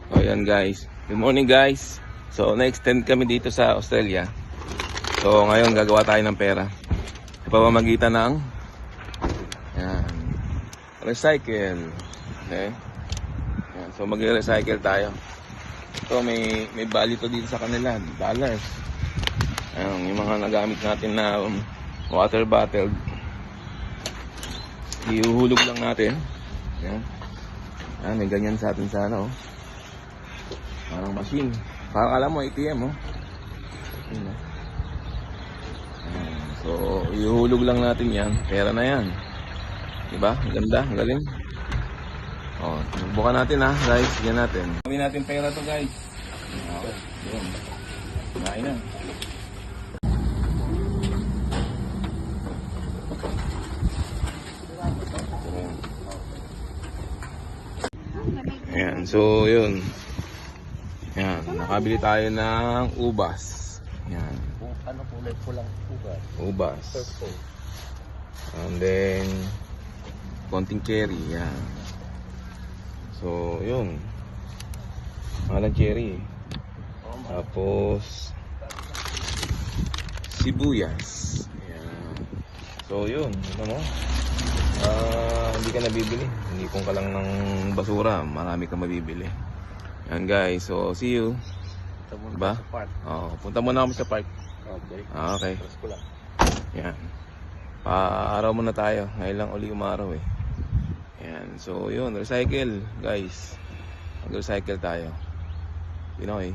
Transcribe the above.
So yan guys, good morning guys. So na-extend kami dito sa Australia. So ngayon gagawa tayo ng pera sa pamamagitan ng yan, recycle. Okay? Yan, so magre-recycle tayo. So may value to dito sa kanila, dollars. Ayan, yung mga nagamit natin na water bottle, ihuhulog lang natin. Yan. Ayan, may ganyan sa atin sa ano, parang machine. Parang alam mo, ATM, oh. Ayan, oh. Ayan. So, ihuhulog lang natin yan. Pera na yan. Diba? Ang ganda, ang galing. Oh, bukan natin ha, guys. Yan natin. Gawin natin pera to, guys. Oh, yun. Kumain na. Ayan, so yun. Ayan, nakabili tayo ng ubas. Ayan. Ano kulay pulang ubas? Ubas. Purple. And then, konting cherry. Ayan. So, yun. Malang cherry. Tapos, sibuyas. Ayan. So, yun. Ano mo? Hindi ka nabibili. Hindi kung ka lang ng basura. Marami ka mabibili. Ayan guys. So, see you. Diba? Sa park. Oh, punta muna kami sa park. Okay. Okay. Press ko lang. Yan. Pa-araw muna tayo. Ngayon lang uli umaraw eh. Yan. So, yun. Recycle, guys. Mag-recycle tayo. Pinoy.